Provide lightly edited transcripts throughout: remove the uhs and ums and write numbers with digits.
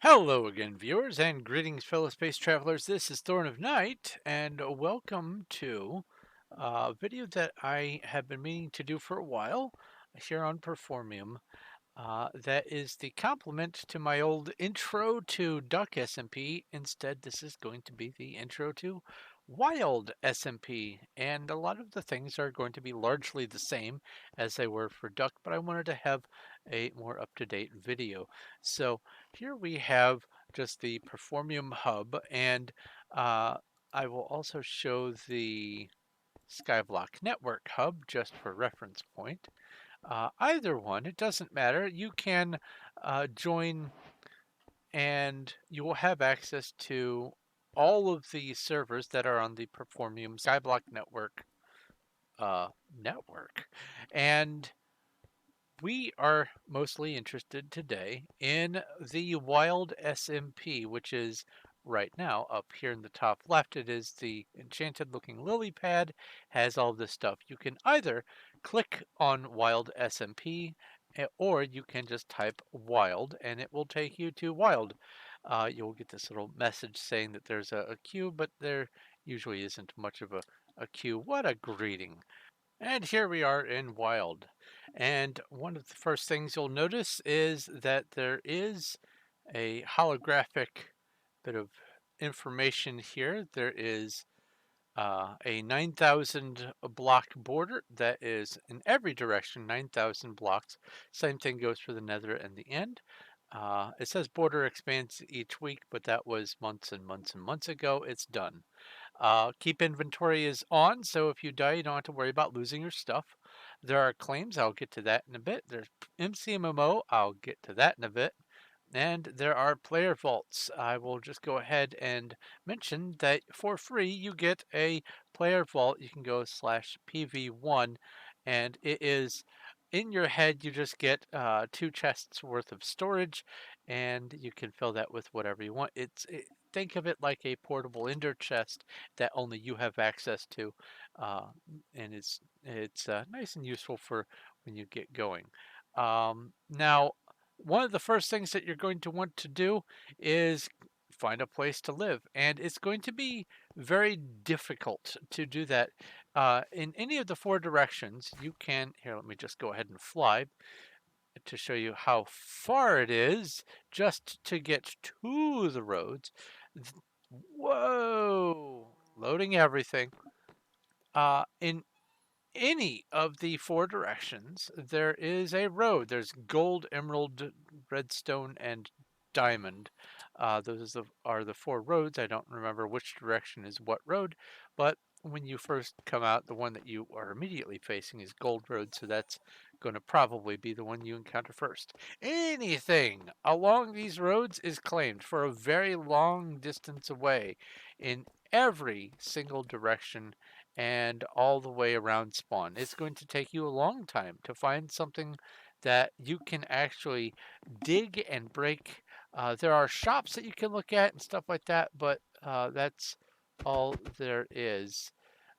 Hello again, viewers, and greetings, fellow space travelers. This is Thorn of Night, and welcome to a video that I have been meaning to do for a while here on Performium. That is the complement to my old intro to Duck SMP. Instead, this is going to be the intro to Wild SMP. And a lot of the things are going to be largely the same as they were for Duck, but I wanted to have a more up-to-date video. So here we have just the Performium hub, and uh, I will also show the Skyblock Network hub just for reference point. Either one, it doesn't matter. You can join and you will have access to all of the servers that are on the Performium Skyblock network. And we are mostly interested today in the Wild SMP, which is right now up here in the top left. It is the enchanted looking lily pad, has all this stuff. You can either click on Wild SMP or you can just type Wild and it will take you to Wild. You'll get this little message saying that there's a queue, but there usually isn't much of a queue. What a greeting. And here we are in Wild. And one of the first things you'll notice is that there is a holographic bit of information here. There is a 9,000 block border that is in every direction, 9,000 blocks. Same thing goes for the nether and the end. It says border expands each week, but that was months and months and months ago. It's done. Keep inventory is on, so if you die, you don't have to worry about losing your stuff. There are claims, I'll get to that in a bit. There's MCMMO, I'll get to that in a bit. And there are player vaults. I will just go ahead and mention that for free you get a player vault. You can go /PV1 and it is in your head. You just get 2 chests worth of storage and you can fill that with whatever you want. Think of it like a portable ender chest that only you have access to, uh, and it's nice and useful for when you get going. Now, one of the first things that you're going to want to do is find a place to live, and it's going to be very difficult to do that. In any of the 4 directions, you can. Here, let me just go ahead and fly to show you how far it is just to get to the roads. Whoa! Loading everything. In any of the 4 directions, there is a road. There's gold, emerald, redstone, and diamond. Those are the 4 roads. I don't remember which direction is what road, but when you first come out, the one that you are immediately facing is Gold Road, so that's going to probably be the one you encounter first. Anything along these roads is claimed for a very long distance away in every single direction and all the way around spawn. It's going to take you a long time to find something that you can actually dig and break. There are shops that you can look at and stuff like that, but that's all there is.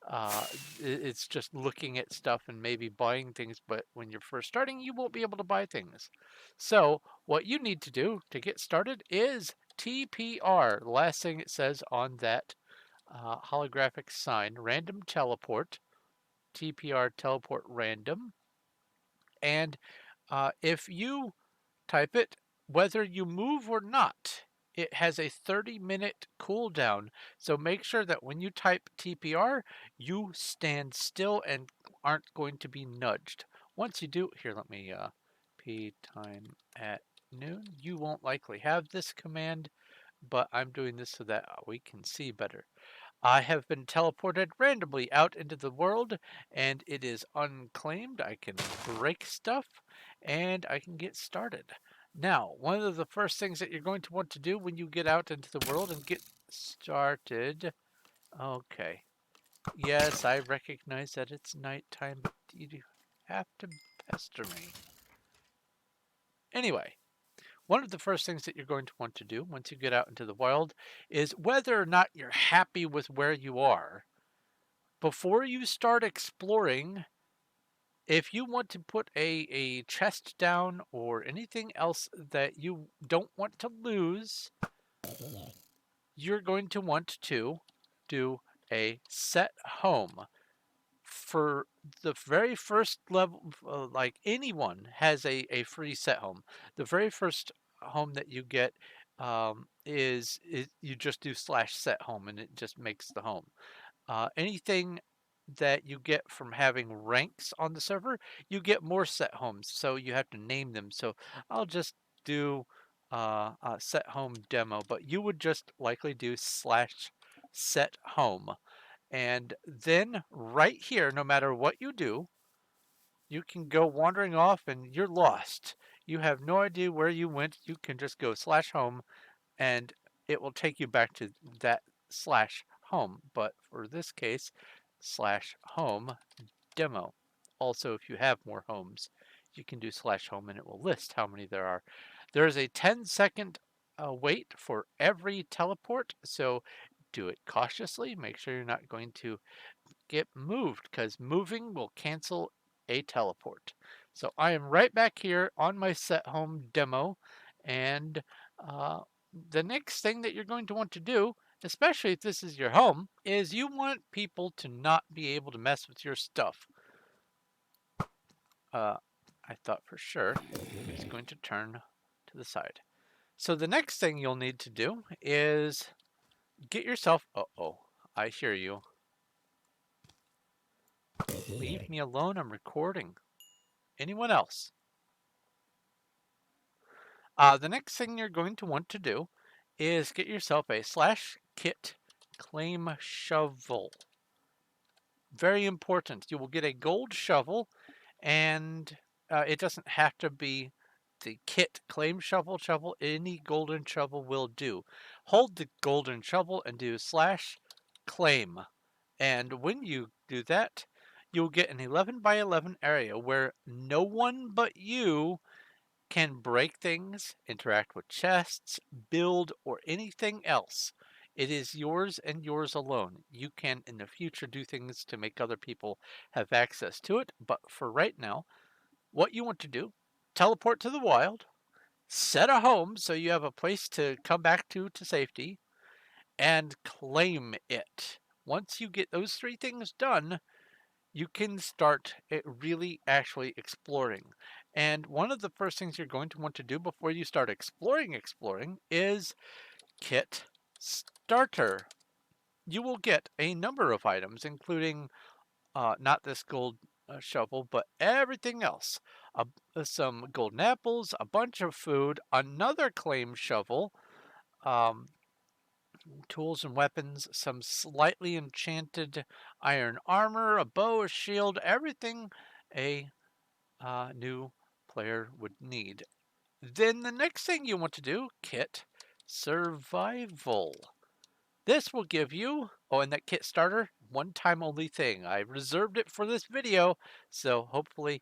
Uh, it's just looking at stuff and maybe buying things, but when you're first starting, you won't be able to buy things. So, what you need to do to get started is TPR, the last thing it says on that holographic sign, random teleport, TPR teleport random. And if you type it, whether you move or not, it has a 30-minute cooldown. So make sure that when you type TPR, you stand still and aren't going to be nudged. Once you do, here, let me P time at noon. You won't likely have this command, but I'm doing this so that we can see better. I have been teleported randomly out into the world and it is unclaimed. I can break stuff and I can get started. Now, one of the first things that you're going to want to do when you get out into the world and get started. Okay. Yes, I recognize that it's nighttime, but you have to pester me. Anyway, one of the first things that you're going to want to do once you get out into the wild is whether or not you're happy with where you are. Before you start exploring, If you want to put a chest down or anything else that you don't want to lose, you're going to want to do a set home. For the very first level, like anyone has a free set home. The very first home that you get is you just do slash set home and it just makes the home. Anything that you get from having ranks on the server, you get more set homes, so you have to name them. So I'll just do a set home demo, but you would just likely do slash set home. And then right here, no matter what you do, you can go wandering off and you're lost. You have no idea where you went. You can just go slash home and it will take you back to that slash home. But for this case, slash home demo. Also, if you have more homes, you can do slash home and it will list how many there are. There is a 10-second wait for every teleport, so do it cautiously. Make sure you're not going to get moved because moving will cancel a teleport. So I am right back here on my set home demo, and uh, the next thing that you're going to want to do, especially if this is your home, is you want people to not be able to mess with your stuff. Uh, I thought for sure he was going to turn to the side. So the next thing you'll need to do is get yourself, uh-oh, I hear you. Leave me alone, I'm recording. Anyone else? The next thing you're going to want to do is get yourself a slash kit claim shovel. Very important. You will get a gold shovel, and it doesn't have to be the kit claim shovel. Any golden shovel will do. Hold the golden shovel and do slash claim. And when you do that, you'll get an 11 by 11 area where no one but you can break things, interact with chests, build, or anything else. It is yours and yours alone. You can in the future do things to make other people have access to it, but for right now, what you want to do, teleport to the wild, set a home so you have a place to come back to safety, and claim it. Once you get those three things done, you can start really actually exploring. And one of the first things you're going to want to do before you start exploring is kit starter. You will get a number of items, including not this gold shovel, but everything else. Some golden apples, a bunch of food, another claim shovel, um, tools and weapons, some slightly enchanted iron armor, a bow, a shield, everything a new player would need. Then the next thing you want to do, kit survival. This will give you, oh, and that kit starter, one time only thing. I reserved it for this video, so hopefully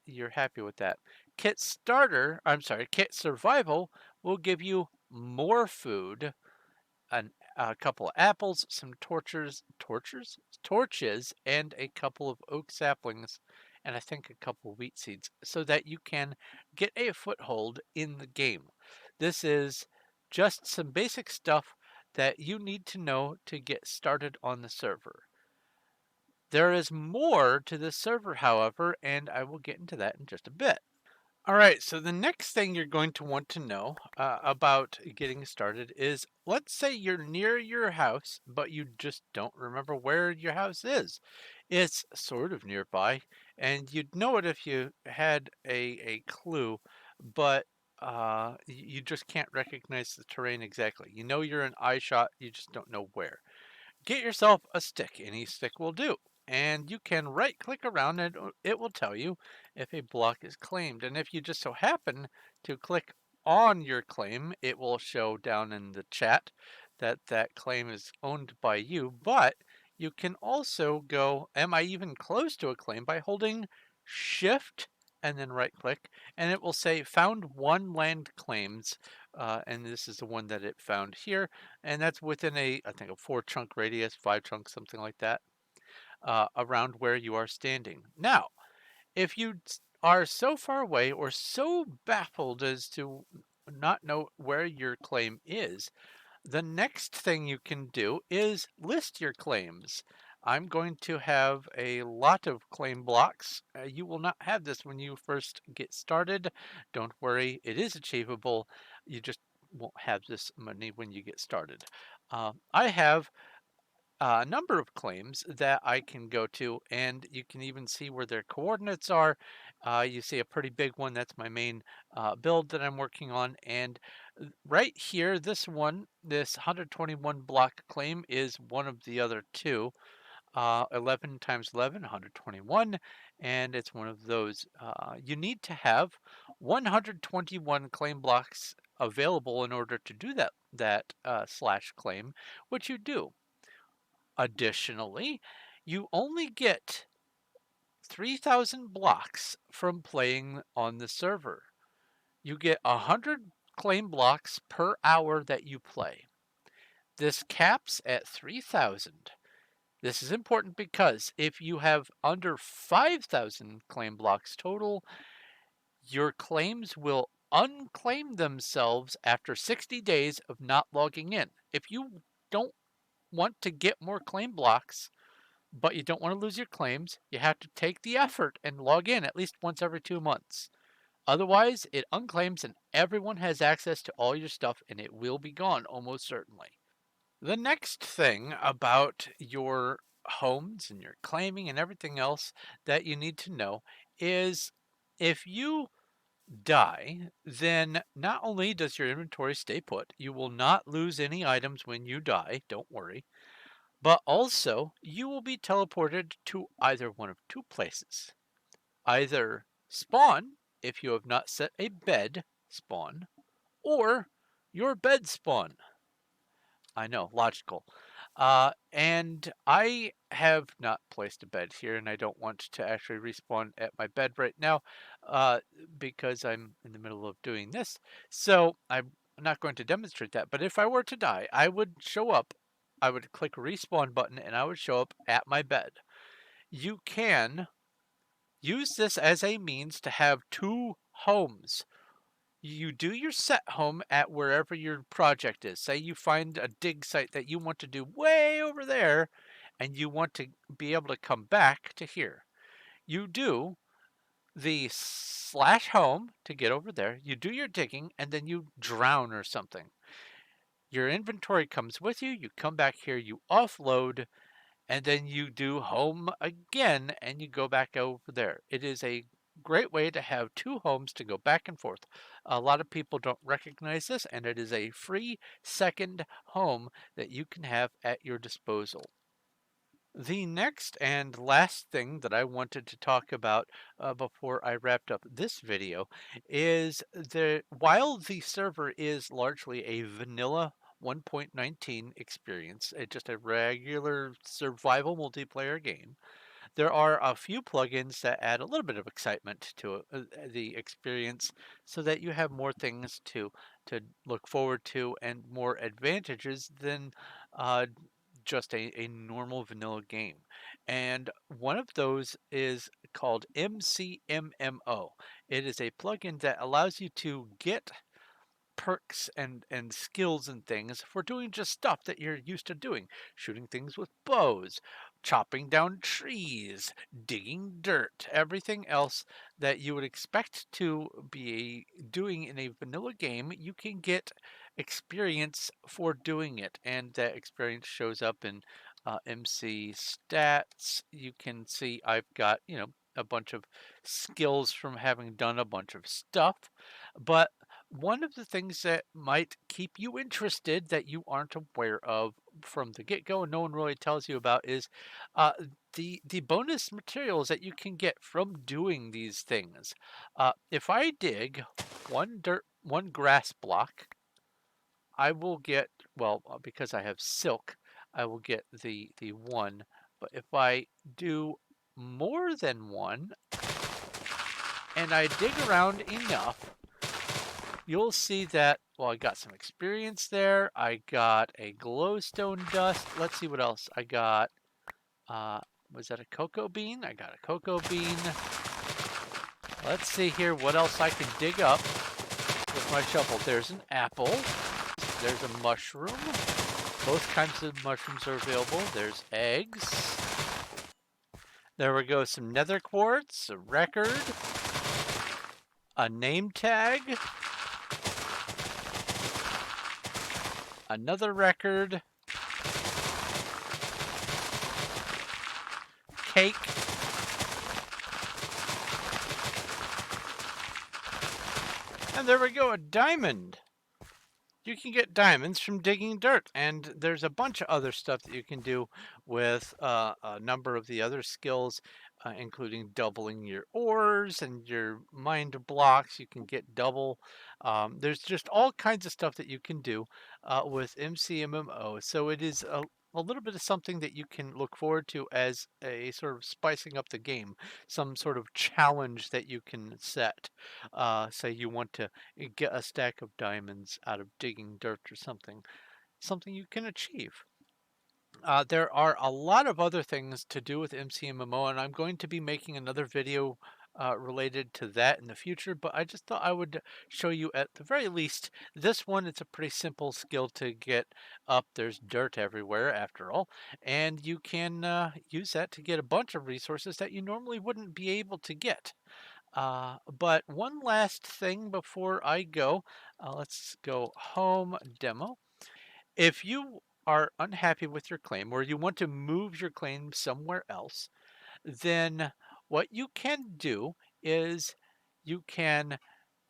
you're happy with that. Kit survival will give you more food, a couple of apples, some torches, and a couple of oak saplings, and I think a couple of wheat seeds, so that you can get a foothold in the game. This is just some basic stuff that you need to know to get started on the server. There is more to this server, however, and I will get into that in just a bit. All right, so the next thing you're going to want to know about getting started is, let's say you're near your house, but you just don't remember where your house is. It's sort of nearby, and you'd know it if you had a clue, but you just can't recognize the terrain exactly. You know you're in eye shot, you just don't know where. Get yourself a stick. Any stick will do. And you can right click around and it will tell you if a block is claimed. And if you just so happen to click on your claim, it will show down in the chat that that claim is owned by you. But you can also go, am I even close to a claim, by holding Shift and then right click, and it will say found one land claims. And this is the one that it found here, and that's within I think a 4 chunk radius, 5 chunks, something like that, around where you are standing. Now, If you are so far away or so baffled as to not know where your claim is, the next thing you can do is list your claims. I'm going to have a lot of claim blocks. You will not have this when you first get started. Don't worry, it is achievable. You just won't have this money when you get started. I have a number of claims that I can go to, and you can even see where their coordinates are. You see a pretty big one. That's my main build that I'm working on. And right here, this one, this 121 block claim is one of the other two. 11 times 11, 121, and it's one of those. You need to have 121 claim blocks available in order to do that slash claim, which you do. Additionally, you only get 3,000 blocks from playing on the server. You get 100 claim blocks per hour that you play. This caps at 3,000. This is important because if you have under 5,000 claim blocks total, your claims will unclaim themselves after 60 days of not logging in. If you don't want to get more claim blocks, but you don't want to lose your claims, you have to take the effort and log in at least once every 2 months. Otherwise, it unclaims and everyone has access to all your stuff and it will be gone almost certainly. The next thing about your homes and your claiming and everything else that you need to know is if you die, then not only does your inventory stay put, you will not lose any items when you die, don't worry, but also you will be teleported to either one of two places. Either spawn, if you have not set a bed spawn, or your bed spawn. I know, logical. And I have not placed a bed here, and I don't want to actually respawn at my bed right now uh, because I'm in the middle of doing this. So I'm not going to demonstrate that. But if I were to die, I would show up, I would click respawn button, and I would show up at my bed. You can use this as a means to have two homes. You do your set home at wherever your project is. Say you find a dig site that you want to do way over there and you want to be able to come back to here. You do the slash home to get over there. You do your digging and then you drown or something. Your inventory comes with you. You come back here, you offload, and then you do home again and you go back over there. It is a great way to have two homes to go back and forth. A lot of people don't recognize this, and it is a free second home that you can have at your disposal. The next and last thing that I wanted to talk about before I wrapped up this video is while the server is largely a vanilla 1.19 experience, just a regular survival multiplayer game, there are a few plugins that add a little bit of excitement to the experience so that you have more things to look forward to and more advantages than uh, just a normal vanilla game. And one of those is called MCMMO. It is a plugin that allows you to get perks and skills and things for doing just stuff that you're used to doing, shooting things with bows, chopping down trees, digging dirt, everything else that you would expect to be doing in a vanilla game. You can get experience for doing it, and that experience shows up in MC stats. You can see I've got, a bunch of skills from having done a bunch of stuff, but one of the things that might keep you interested that you aren't aware of from the get-go and no one really tells you about is uh, the bonus materials that you can get from doing these things. If I dig one grass block, I will get, well, because I have silk, I will get the one. But if I do more than one and I dig around enough, you'll see that, well, I got some experience there. I got a glowstone dust. Let's see what else I got. Uh, was that a cocoa bean? I got a cocoa bean. Let's see here what else I can dig up with my shovel. There's an apple. There's a mushroom. Both kinds of mushrooms are available. There's eggs. There we go. Some nether quartz, a record, a name tag, another record, cake, and there we go, a diamond. You can get diamonds from digging dirt, and there's a bunch of other stuff that you can do with a number of the other skills, including doubling your ores and your mined blocks. You can get double. There's just all kinds of stuff that you can do with MCMMO. So it is a little bit of something that you can look forward to as a sort of spicing up the game, some sort of challenge that you can set. Say you want to get a stack of diamonds out of digging dirt or something you can achieve. There are a lot of other things to do with MCMMO, and I'm going to be making another video related to that in the future, but I just thought I would show you at the very least this one. It's a pretty simple skill to get up. There's dirt everywhere after all, and you can use that to get a bunch of resources that you normally wouldn't be able to get. But one last thing before I go, let's go home demo. If you are unhappy with your claim or you want to move your claim somewhere else, then what you can do is you can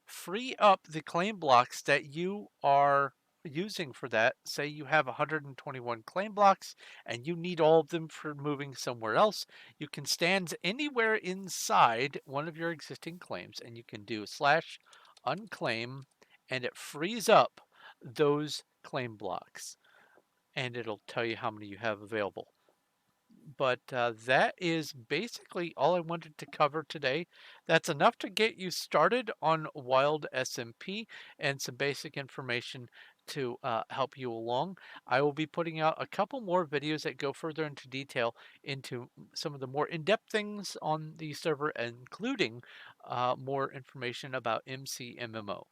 free up the claim blocks that you are using for that. Say you have 121 claim blocks and you need all of them for moving somewhere else. You can stand anywhere inside one of your existing claims and you can do slash unclaim and it frees up those claim blocks and it'll tell you how many you have available. But that is basically all I wanted to cover today. That's enough to get you started on Wild SMP and some basic information to help you along. I will be putting out a couple more videos that go further into detail into some of the more in-depth things on the server, including more information about MCMMO.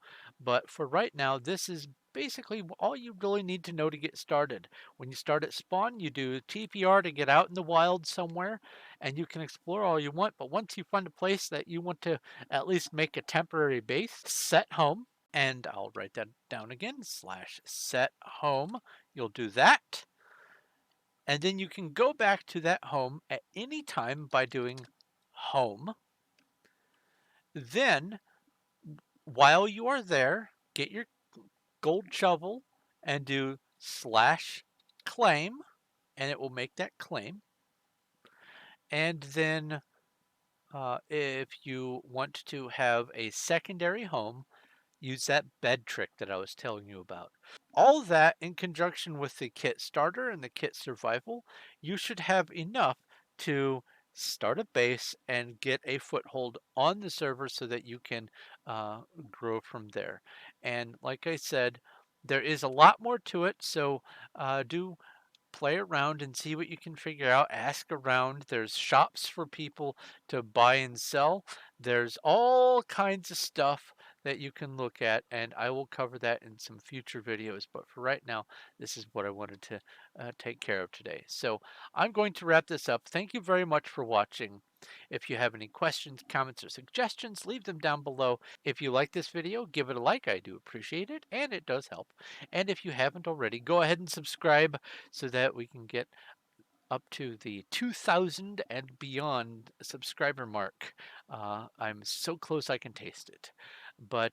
But for right now, this is basically all you really need to know to get started. When you start at spawn, you do TPR to get out in the wild somewhere, and you can explore all you want. But once you find a place that you want to at least make a temporary base, set home, and I'll write that down again, slash set home. You'll do that. And then you can go back to that home at any time by doing home. Then, while you are there, get your gold shovel and do slash claim, and it will make that claim. And then if you want to have a secondary home, use that bed trick that I was telling you about. All that in conjunction with the kit starter and the kit survival, you should have enough to start a base and get a foothold on the server so that you can grow from there. And like I said, there is a lot more to it, so do play around and see what you can figure out. Ask around. There's shops for people to buy and sell. There's all kinds of stuff that you can look at, and I will cover that in some future videos. But for right now, this is what I wanted to take care of today. So I'm going to wrap this up. Thank you very much for watching. If you have any questions, comments, or suggestions, leave them down below. If you like this video, give it a like. I do appreciate it, and it does help. And if you haven't already, go ahead and subscribe so that we can get up to the 2,000 and beyond subscriber mark. I'm so close I can taste it. But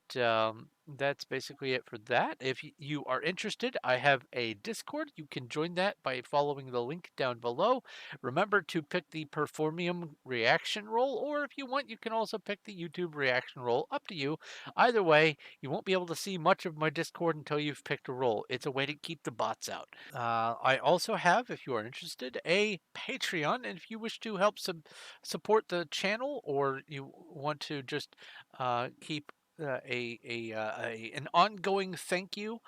that's basically it for that. If you are interested, I have a Discord. You can join that by following the link down below. Remember to pick the Performium reaction role, or if you want, you can also pick the YouTube reaction role. Up to you. Either way, you won't be able to see much of my Discord until you've picked a role. It's a way to keep the bots out. I also have, if you are interested, a Patreon. And if you wish to help support the channel or you want to just keep an ongoing thank you.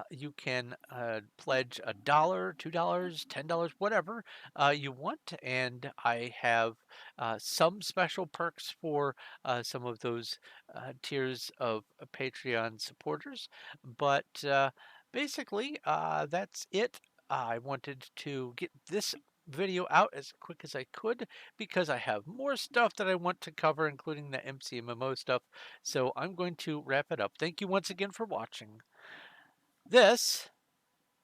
You can pledge $1, $2, $10, whatever you want, and I have some special perks for some of those tiers of Patreon supporters. But basically, that's it. I wanted to get this video out as quick as I could because I have more stuff that I want to cover, including the MCMMO stuff. So I'm going to wrap it up. Thank you once again for watching. This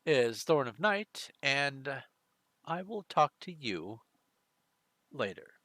is Thorn of Night, and I will talk to you later.